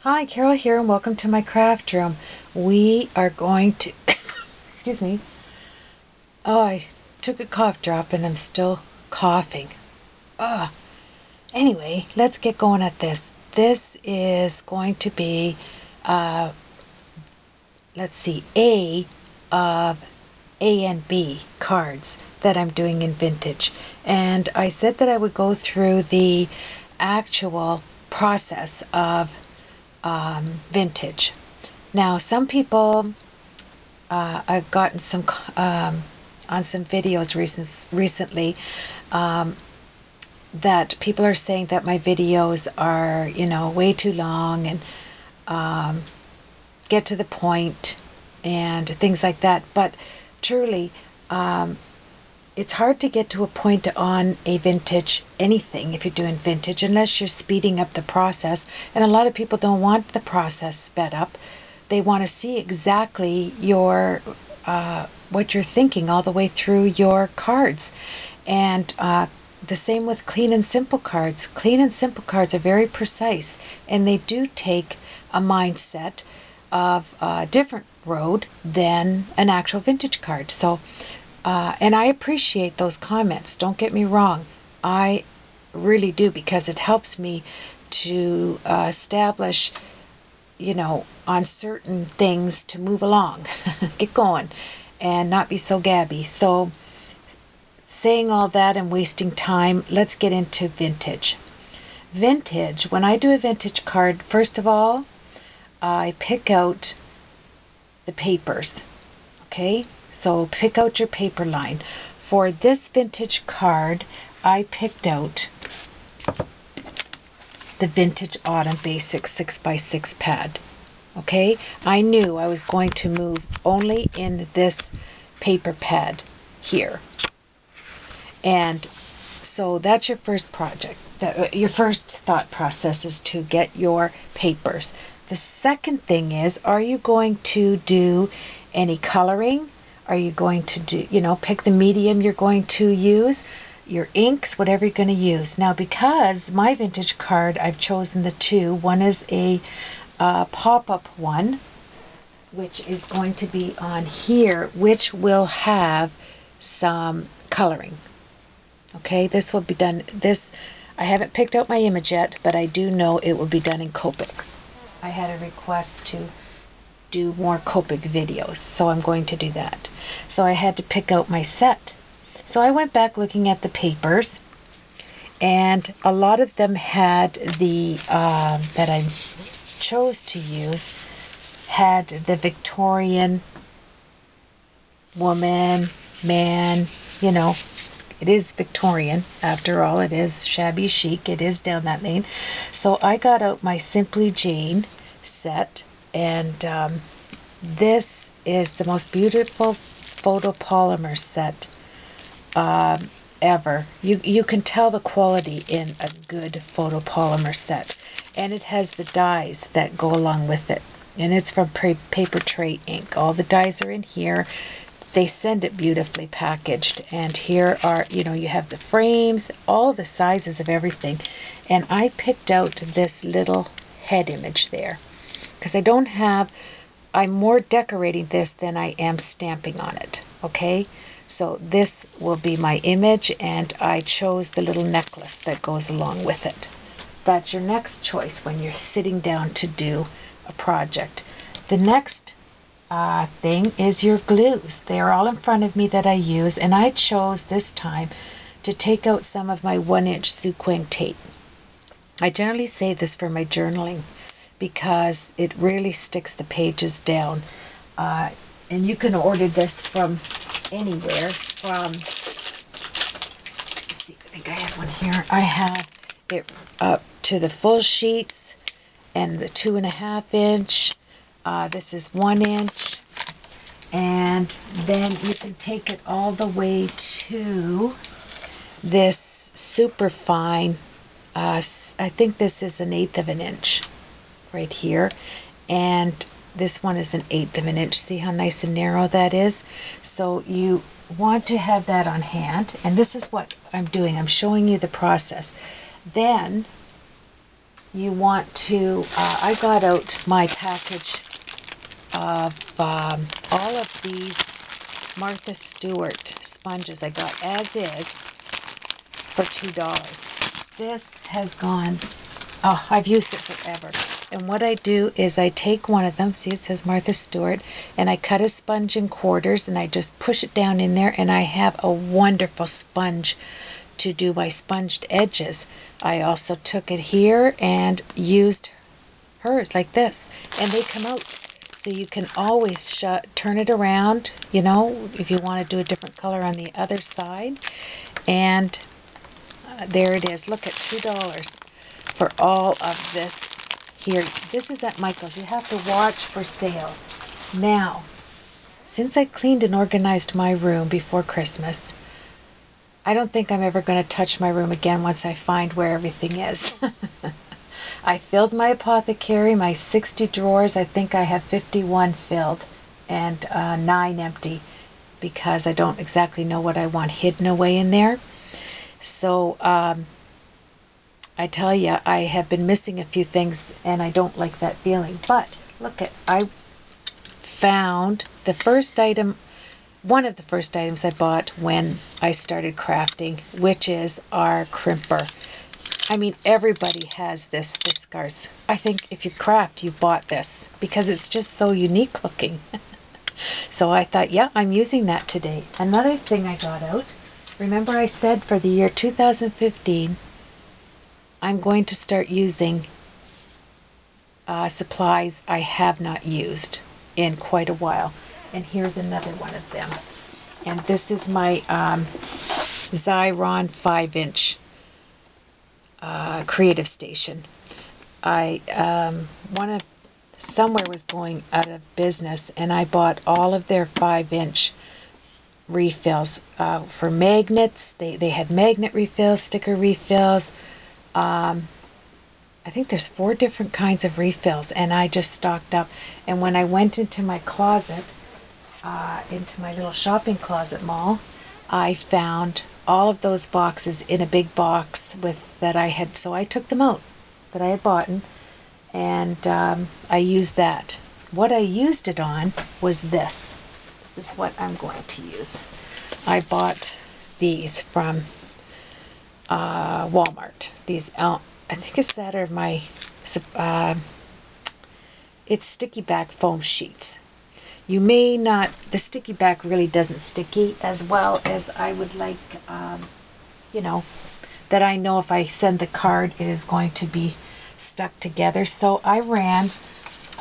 Hi, Carol here, and welcome to my craft room. We are going to, excuse me. Oh, I took a cough drop and I'm still coughing. Ugh. Anyway, let's get going at this. This is going to be, let's see, A of A and B cards that I'm doing in vintage. And I said that I would go through the actual process of vintage. Now, some people, I've gotten some on some videos recently that people are saying that my videos are, way too long and get to the point and things like that. But truly, it's hard to get to a point on a vintage anything if you're doing vintage unless you're speeding up the process. And a lot of people don't want the process sped up. They want to see exactly your what you're thinking all the way through your cards. And the same with clean and simple cards. Clean and simple cards are very precise, and they do take a mindset of a different road than an actual vintage card. So and I appreciate those comments. Don't get me wrong. I really do, because it helps me to establish, on certain things to move along, get going, and not be so gabby. So, saying all that and wasting time, let's get into vintage. Vintage, when I do a vintage card, first of all, I pick out the papers, okay? So pick out your paper line. For this vintage card, I picked out the Vintage Autumn Basics 6x6 pad. Okay? I knew I was going to move only in this paper pad here. And so that's your first project. Your first thought process is to get your papers. The second thing is, are you going to do any coloring? Are you going to do, pick the medium you're going to use, your inks, whatever you're going to use. Now, because my vintage card, I've chosen the two. One is a pop-up one, which is going to be on here, which will have some coloring. Okay, this will be done, I haven't picked out my image yet, but I do know it will be done in Copics. I had a request to do more Copic videos, so I'm going to do that. So I had to pick out my set. So I went back looking at the papers, and a lot of them had the that I chose to use had the Victorian woman, man, it is Victorian after all. It is shabby chic. It is down that lane. So I got out my Simply Jane set, and this is the most beautiful photopolymer set ever. You can tell the quality in a good photopolymer set, and it has the dies that go along with it, and it's from Paper Tray Ink. All the dies are in here. They send it beautifully packaged, and here are, you have the frames, all the sizes of everything. And I picked out this little head image there because I'm more decorating this than I am stamping on it. Okay, so this will be my image, and I chose the little necklace that goes along with it. That's your next choice when you're sitting down to do a project. The next thing is your glues. They are all in front of me that I use, and I chose this time to take out some of my 1-inch Suquin tape. I generally save this for my journaling because it really sticks the pages down. And you can order this from anywhere. Let's see, I think I have one here. I have it up to the full sheets and the 2.5 inch. This is 1 inch. And then you can take it all the way to this super fine, I think this is 1/8 of an inch right here. And this one is 1/8 of an inch. See how nice and narrow that is? So you want to have that on hand. And this is what I'm doing. I'm showing you the process. Then you want to, I got out my package of all of these Martha Stewart sponges. I got as is for $2. This has gone, oh, I've used it forever. And what I do is I take one of them, see it says Martha Stewart, and I cut a sponge in quarters and I just push it down in there, and I have a wonderful sponge to do my sponged edges. I also took it here and used hers like this, and they come out. So you can always turn it around, you know, if you want to do a different color on the other side. And there it is. Look at $2 for all of this here. This is at Michael's. You have to watch for sales. Now, since I cleaned and organized my room before Christmas, I don't think I'm ever going to touch my room again once I find where everything is. I filled my apothecary, my 60 drawers. I think I have 51 filled and 9 empty because I don't exactly know what I want hidden away in there. So I tell you, I have been missing a few things and I don't like that feeling. But look at, I found the first item, one of the first items I bought when I started crafting, which is our crimper. I mean, everybody has this Fiskars. I think if you craft, you've bought this because it's just so unique looking. So I thought, yeah, I'm using that today. Another thing I got out, remember I said for the year 2015, I'm going to start using supplies I have not used in quite a while. And here's another one of them. And this is my Xyron 5-inch Creative Station. Somewhere was going out of business, and I bought all of their 5-inch refills for magnets. They had magnet refills, sticker refills. I think there's 4 different kinds of refills, and I just stocked up. And when I went into my closet, into my little shopping closet mall, I found all of those boxes in a big box that I had, so I took them out that I had bought, and I used that. What I used it on was this. This is what I'm going to use. I bought these from Walmart. These, I think it's that or my, it's sticky back foam sheets. You may not, the sticky back really doesn't sticky as well as I would like, you know, that I know if I send the card it is going to be stuck together. So I ran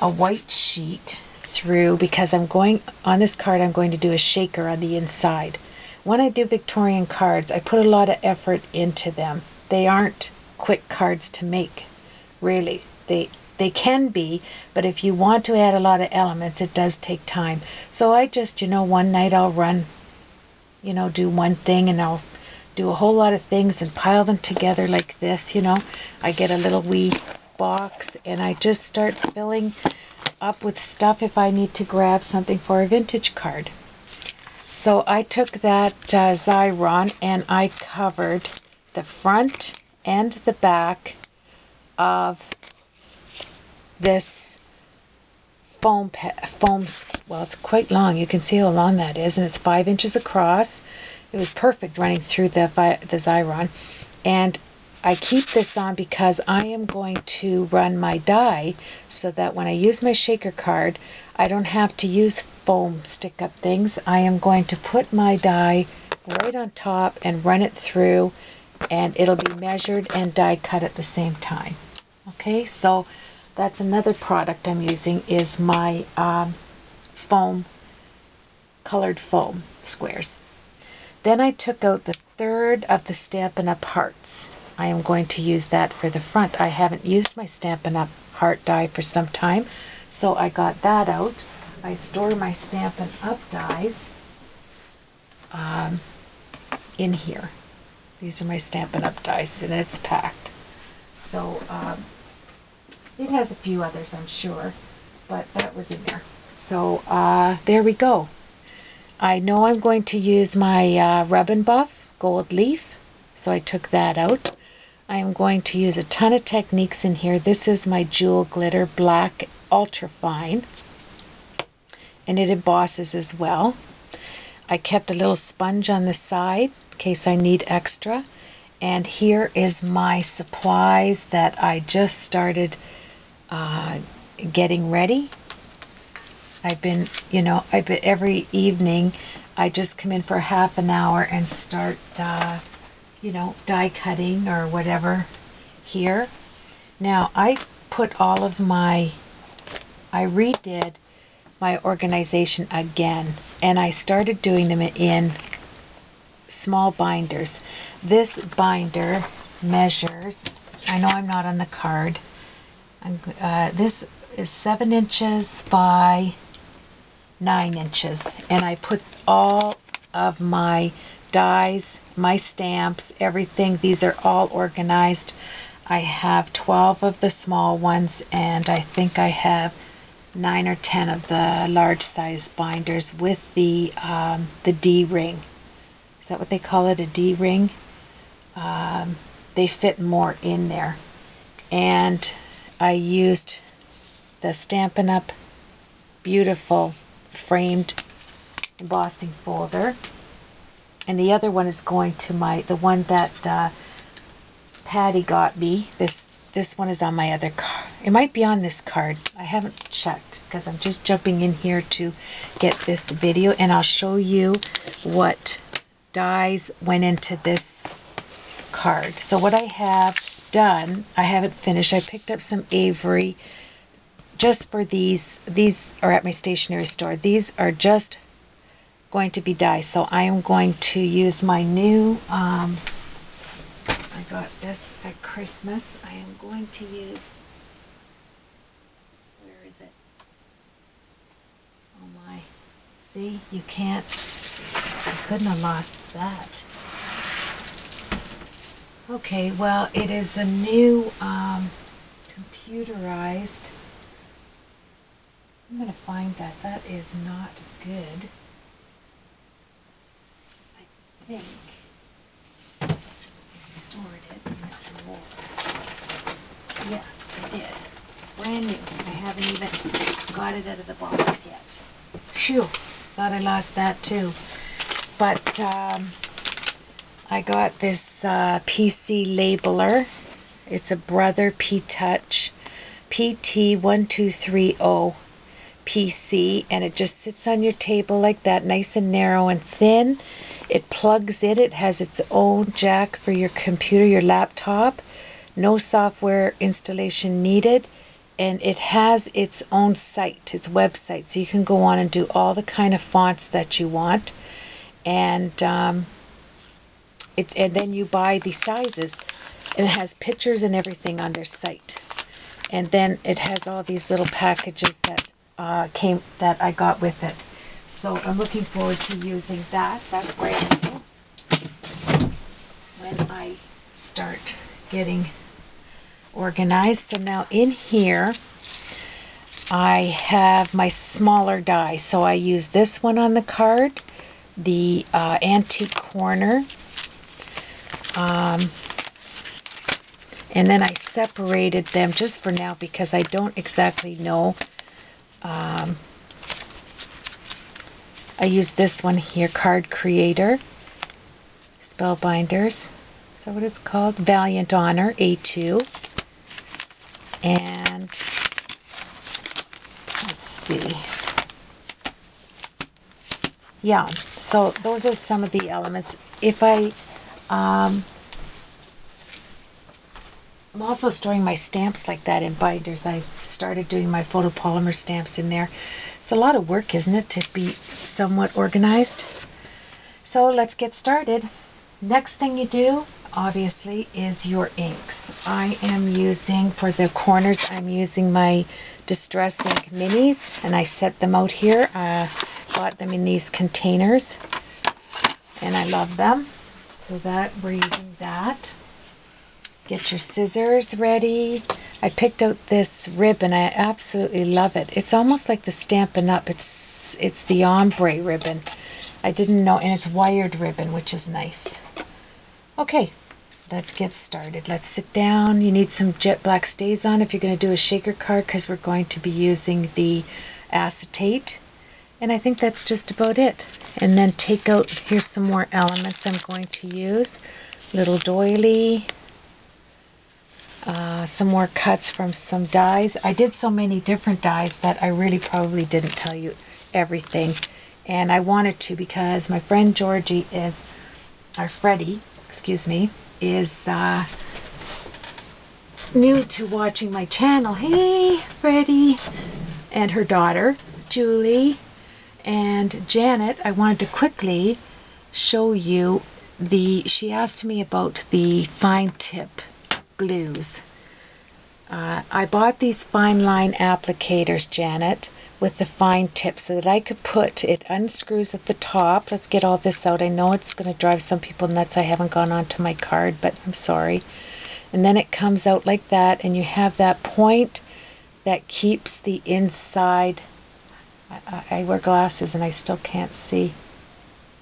a white sheet through, because I'm going, on this card I'm going to do a shaker on the inside. When I do Victorian cards, I put a lot of effort into them. They aren't quick cards to make, really. They can be, but if you want to add a lot of elements, it does take time. So I just, you know, one night I'll run, you know, do one thing, and I'll do a whole lot of things and pile them together like this, you know. I get a little wee box and I just start filling up with stuff if I need to grab something for a vintage card. So I took that Xyron and I covered the front and the back of this foam, well, it's quite long. You can see how long that is, and it's 5 inches across. It was perfect running through the Xyron. And I keep this on because I am going to run my die so that when I use my shaker card, I don't have to use foam stick-up things. I am going to put my die right on top and run it through, and it'll be measured and die cut at the same time. Okay, so that's another product I'm using, is my foam, colored foam squares. Then I took out the third of the Stampin' Up! Hearts. I am going to use that for the front. I haven't used my Stampin' Up! Heart die for some time, so I got that out. I store my Stampin' Up! Dies in here. These are my Stampin' Up! Dies, and it's packed. So it has a few others, I'm sure, but that was in there. So there we go. I know I'm going to use my Rub and Buff Gold Leaf, so I took that out. I'm going to use a ton of techniques in here. This is my Jewel Glitter Black Ultra Fine, and it embosses as well. I kept a little sponge on the side in case I need extra. And here is my supplies that I just started getting ready. I've been every evening I just come in for half an hour and start, die cutting or whatever here. Now I put all of I redid my organization again, and I started doing them in small binders. This binder measures, I know I'm not on the card, this is 7 inches by 9 inches, and I put all of my dies, my stamps, everything. These are all organized. I have 12 of the small ones, and I think I have 9 or 10 of the large size binders with the D-ring. Is that what they call it, a D-ring? They fit more in there. And I used the Stampin' Up! Beautiful framed embossing folder. And the other one is going to the one that Patty got me. This one is on my other card. It might be on this card. I haven't checked because I'm just jumping in here to get this video, and I'll show you what dies went into this card. So what I have done, I haven't finished. I picked up some Avery just for these. These are at my stationery store. These are just going to be dies. So I am going to use my new, I got this at Christmas. I am going to use, where is it? Oh my, see, you can't, I couldn't have lost that. Okay, well, it is a new computerized. I'm going to find that. That is not good. I think I stored it in a drawer. Yes, I did. It's brand new. I haven't even got it out of the box yet. Phew, thought I lost that too. But I got this PC labeler. It's a Brother P-Touch PT1230 PC, and it just sits on your table like that, nice and narrow and thin. It plugs in. It has its own jack for your computer, your laptop. No software installation needed. And it has its own site, its website, so you can go on and do all the kind of fonts that you want. And and then you buy the sizes, and it has pictures and everything on their site. And then it has all these little packages that that I got with it. So I'm looking forward to using that. That's brand new when I start getting organized. So now in here I have my smaller die. So I use this one on the card, the Antique Corner. And then I separated them just for now because I don't exactly know. I use this one here, Card Creator, Spellbinders. Is that what it's called? Valiant Honor A2. And let's see. Yeah, so those are some of the elements. If I'm also storing my stamps like that in binders. I started doing my photopolymer stamps in there. It's a lot of work, isn't it, to be somewhat organized? So let's get started. Next thing you do, obviously, is your inks. I am using, for the corners, I'm using my Distress Ink Minis, and I set them out here. Bought them in these containers, and I love them. So that we're using that. Get your scissors ready. I picked out this ribbon. I absolutely love it. It's almost like the Stampin' Up. It's the ombre ribbon. I didn't know, and it's wired ribbon, which is nice. Okay, let's get started. Let's sit down. You need some jet black stays on if you're going to do a shaker card, because we're going to be using the acetate. And I think that's just about it. And then take out, here's some more elements I'm going to use. Little doily, some more cuts from some dies. I did so many different dies that I really probably didn't tell you everything. And I wanted to, because my friend Georgie is, or Freddie, excuse me, is new to watching my channel. Hey, Freddie. And her daughter, Julie, and Janet. I wanted to quickly show you she asked me about the fine tip glues. I bought these fine line applicators, Janet, with the fine tip so that I could put, it unscrews at the top. Let's get all this out. I know it's going to drive some people nuts. I haven't gone on to my card, but I'm sorry. And then it comes out like that, and you have that point that keeps the inside. I wear glasses and I still can't see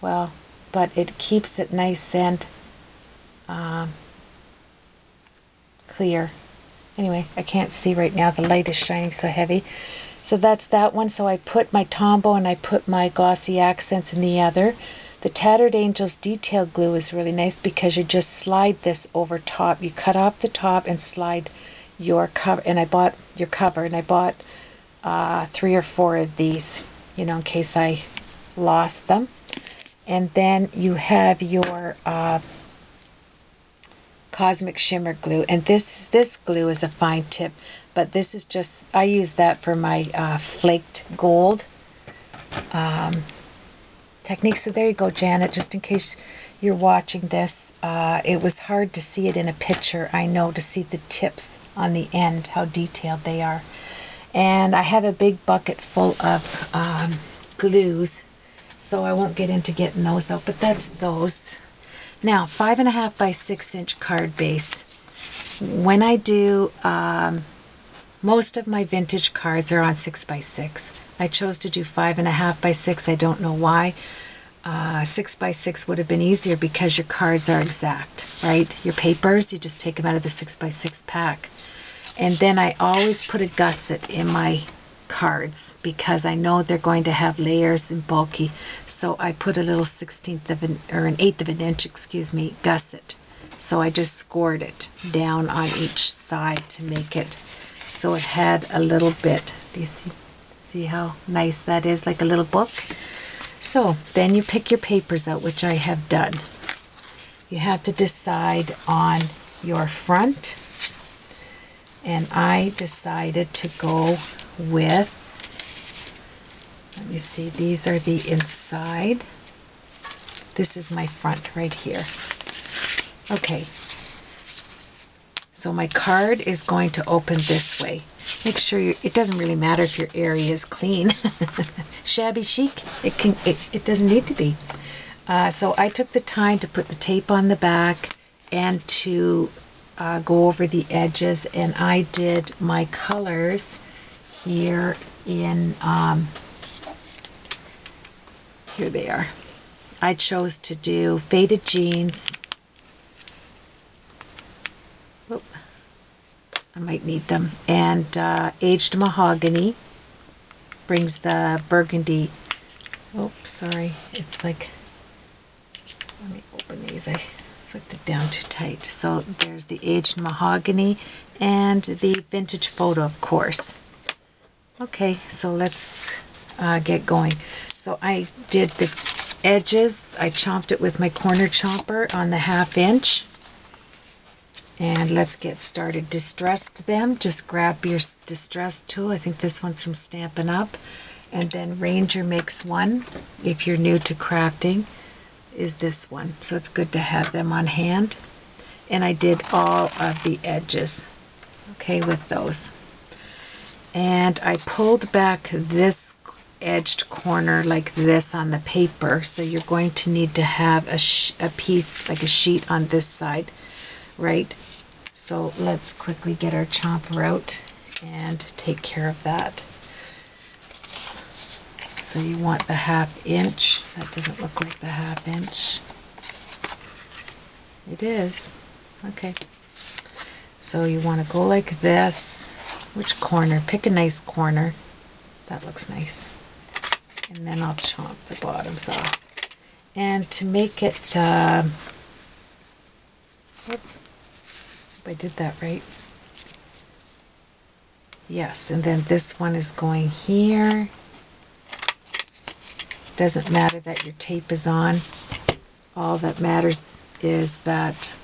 well, but it keeps it nice and clear. Anyway, I can't see right now. The light is shining so heavy. So that's that one. So I put my Tombow and I put my glossy accents in the other. The Tattered Angels detail glue is really nice because you just slide this over top. You cut off the top and slide your cover. And I bought your cover, and I bought 3 or 4 of these, you know, in case I lost them. And then you have your Cosmic Shimmer glue, and this glue is a fine tip, but this is just, I use that for my flaked gold technique. So there you go, Janet, just in case you're watching this. It was hard to see it in a picture, I know, to see the tips on the end, how detailed they are. And I have a big bucket full of glues, so I won't get into getting those out, but that's those. Now, 5.5 by 6 inch card base. When I do, most of my vintage cards are on 6 by 6. I chose to do 5.5 by 6. I don't know why. 6 by 6 would have been easier because your cards are exact, right? Your papers, you just take them out of the 6 by 6 pack. And then I always put a gusset in my cards because I know they're going to have layers and bulky. So I put a little 1/16 of an, or an 1/8 of an inch, excuse me, gusset. So I just scored it down on each side to make it so it had a little bit. Do you see how nice that is, like a little book? So then you pick your papers out, which I have done. You have to decide on your front, and I decided to go with, let me see, these are the inside. This is my front right here. Okay, so my card is going to open this way. Make sure it doesn't really matter if your area is clean. Shabby chic, it doesn't need to be. So I took the time to put the tape on the back and to go over the edges, and I did my colors here in, here they are. I chose to do Faded Jeans. Whoop, I might need them. And Aged Mahogany brings the burgundy. Oh, sorry. It's like, let me open these. I flicked it down too tight. So there's the Aged Mahogany and the Vintage Photo, of course. Okay, so let's get going. So I did the edges. I chomped it with my corner chomper on the 1/2 inch. And let's get started. Distressed them. Just grab your distress tool. I think this one's from Stampin' Up. And then Ranger Makes One, if you're new to crafting, is this one. So it's good to have them on hand. And I did all of the edges, okay, with those. And I pulled back this edged corner like this on the paper. So you're going to need to have a piece, like a sheet on this side, right? So let's quickly get our chomper out and take care of that. So you want the 1/2 inch. That doesn't look like the 1/2 inch. It is. Okay. So you want to go like this. Which corner? Pick a nice corner. That looks nice. And then I'll chomp the bottoms off. And to make it, hope I did that right. Yes, and then this one is going here. Doesn't matter that your tape is on. All that matters is that,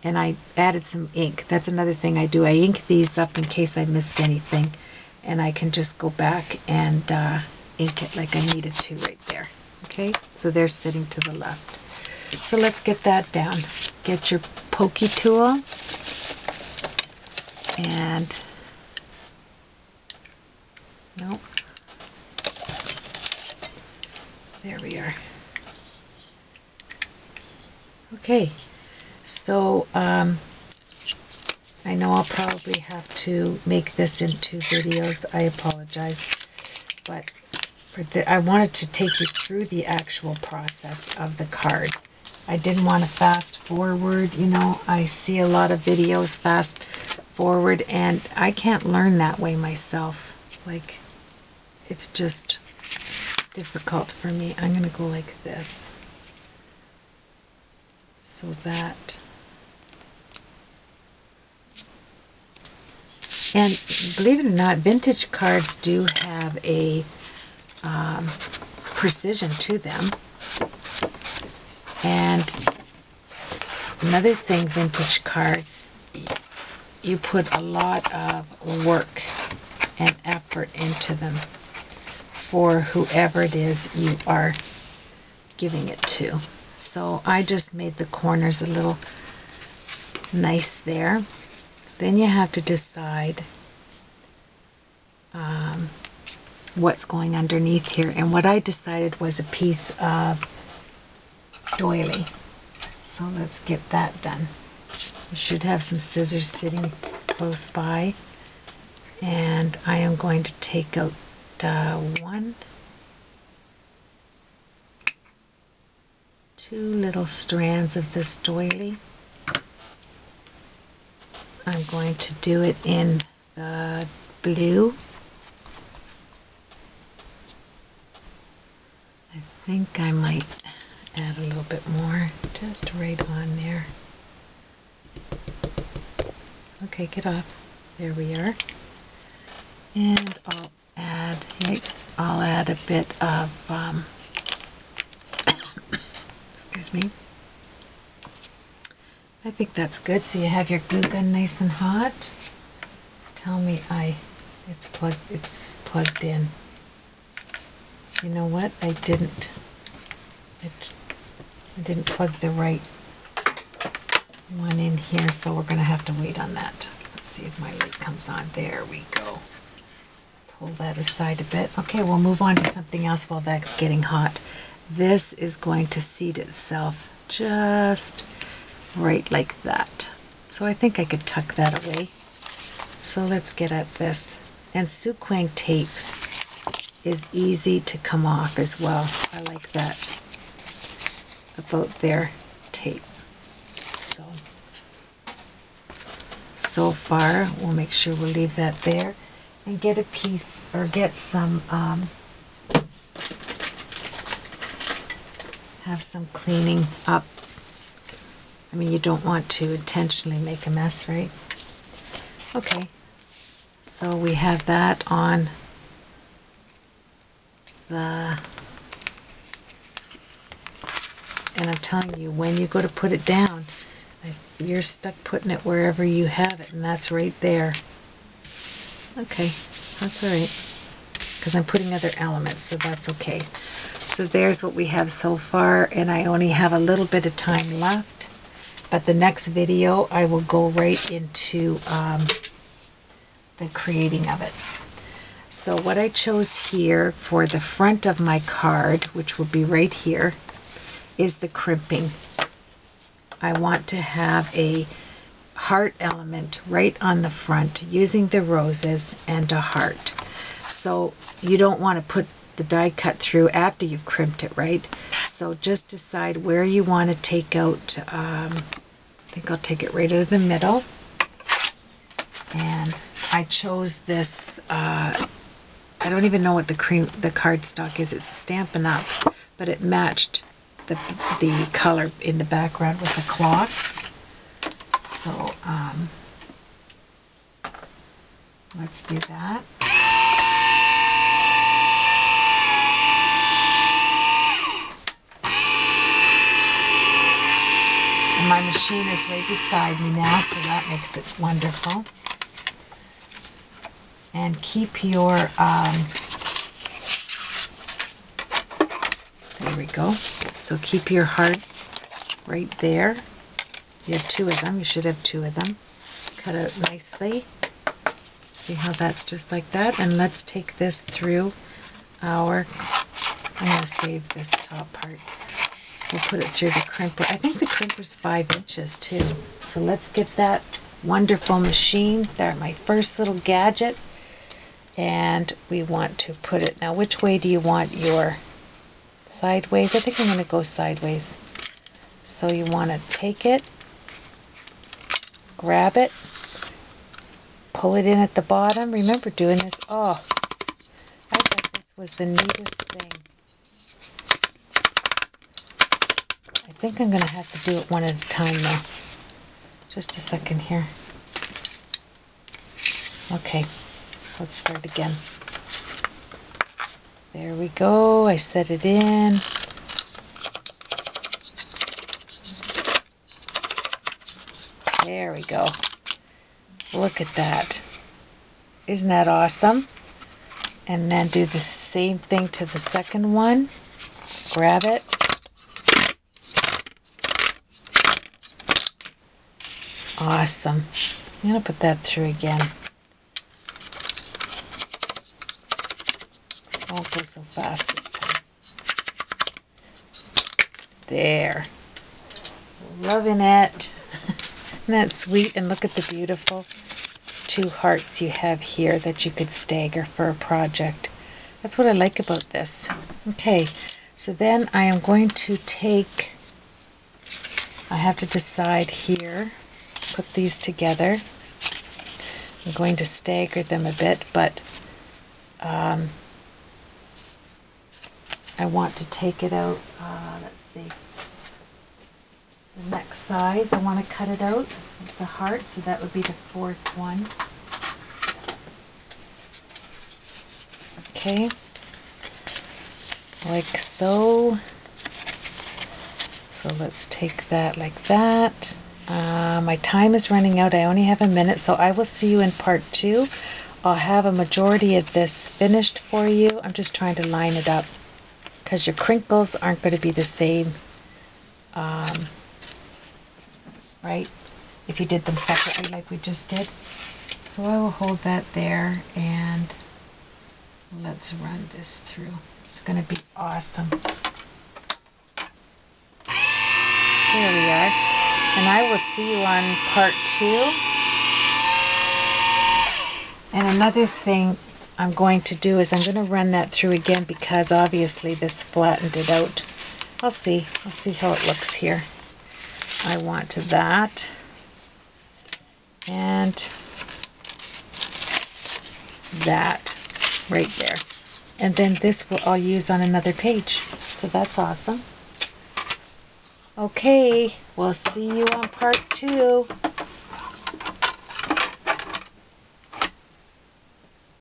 and I added some ink. That's another thing I do. I ink these up in case I missed anything. And I can just go back and ink it like I needed to right there. Okay, so they're sitting to the left. So let's get that down. Get your pokey tool and nope. There we are. Okay, so I know I'll probably have to make this in 2 videos. I apologize, but I wanted to take you through the actual process of the card. I didn't want to fast forward. You know, I see a lot of videos fast forward, and I can't learn that way myself. Like, it's just difficult for me. I'm going to go like this. So that, and believe it or not, vintage cards do have a precision to them. And another thing, vintage cards, you put a lot of work and effort into them for whoever it is you are giving it to. So I just made the corners a little nice there. Then you have to decide what's going underneath here. And what I decided was a piece of doily. So let's get that done. You should have some scissors sitting close by. And I am going to take out 1, 2 little strands of this doily. I'm going to do it in the blue. I think I might add a little bit more, just right on there. Okay, get off. There we are. And I'll add a bit of, excuse me. I think that's good. So you have your glue gun nice and hot. Tell me it's plugged in. You know what? I didn't plug the right one in here, so we're going to have to wait on that. Let's see if my light comes on. There we go. Pull that aside a bit. Okay, we'll move on to something else while that's getting hot. This is going to seat itself just right like that. So I think I could tuck that away. So let's get at this. And Suquang tape is easy to come off as well. I like that about their tape. So far, we'll make sure we'll leave that there and get a piece, or get some, have some cleaning up. I mean, you don't want to intentionally make a mess, right? Okay, so we have that on the, and I'm telling you, when you go to put it down, you're stuck putting it wherever you have it, and that's right there. Okay, that's all right, because I'm putting other elements, so that's okay. So there's what we have so far, and I only have a little bit of time left, but the next video I will go right into the creating of it. So what I chose here for the front of my card, which will be right here, is the crimping. I want to have a heart element right on the front using the roses and a heart. So you don't want to put the die cut through after you've crimped it, right? So just decide where you want to take out think I'll take it right out of the middle. And I chose this, I don't even know what the cardstock is. It's Stampin' Up, but it matched the color in the background with the clocks. So let's do that. And my machine is right beside me now, so that makes it wonderful. And keep your, there we go. So keep your heart right there. You have two of them. You should have two of them. Cut out nicely. See how that's just like that? And let's take this through our, I'm going to save this top part. We'll put it through the crimper. I think the crimper's 5 inches too. So let's get that wonderful machine. There, my first little gadget. And we want to put it, now which way do you want your sideways? I think I'm going to go sideways. So you want to take it, grab it, pull it in at the bottom. Remember doing this? Oh, I thought this was the neatest thing. I think I'm going to have to do it one at a time now. Just a second here. Okay. Let's start again. There we go. I set it in. There we go. Look at that. Isn't that awesome? And then do the same thing to the second one. Grab it. Awesome. I'm going to put that through again. Won't go so fast this time. There. Loving it. Isn't that sweet? And look at the beautiful 2 hearts you have here that you could stagger for a project. That's what I like about this. Okay, so then I am going to take, I have to decide here, put these together. I'm going to stagger them a bit, but I want to take it out, let's see, the next size, I want to cut it out, the heart, so that would be the 4th one. Okay, like so. So let's take that like that. My time is running out, I only have a minute, so I will see you in part 2. I'll have a majority of this finished for you. I'm just trying to line it up, because your crinkles aren't going to be the same, right, if you did them separately like we just did. So I will hold that there, and let's run this through. It's going to be awesome. There we are. And I will see you on part 2. And another thing I'm going to do is I'm going to run that through again, because obviously this flattened it out. I'll see how it looks here. I want that and that right there. And then this I'll use on another page. So that's awesome. Okay, we'll see you on part 2.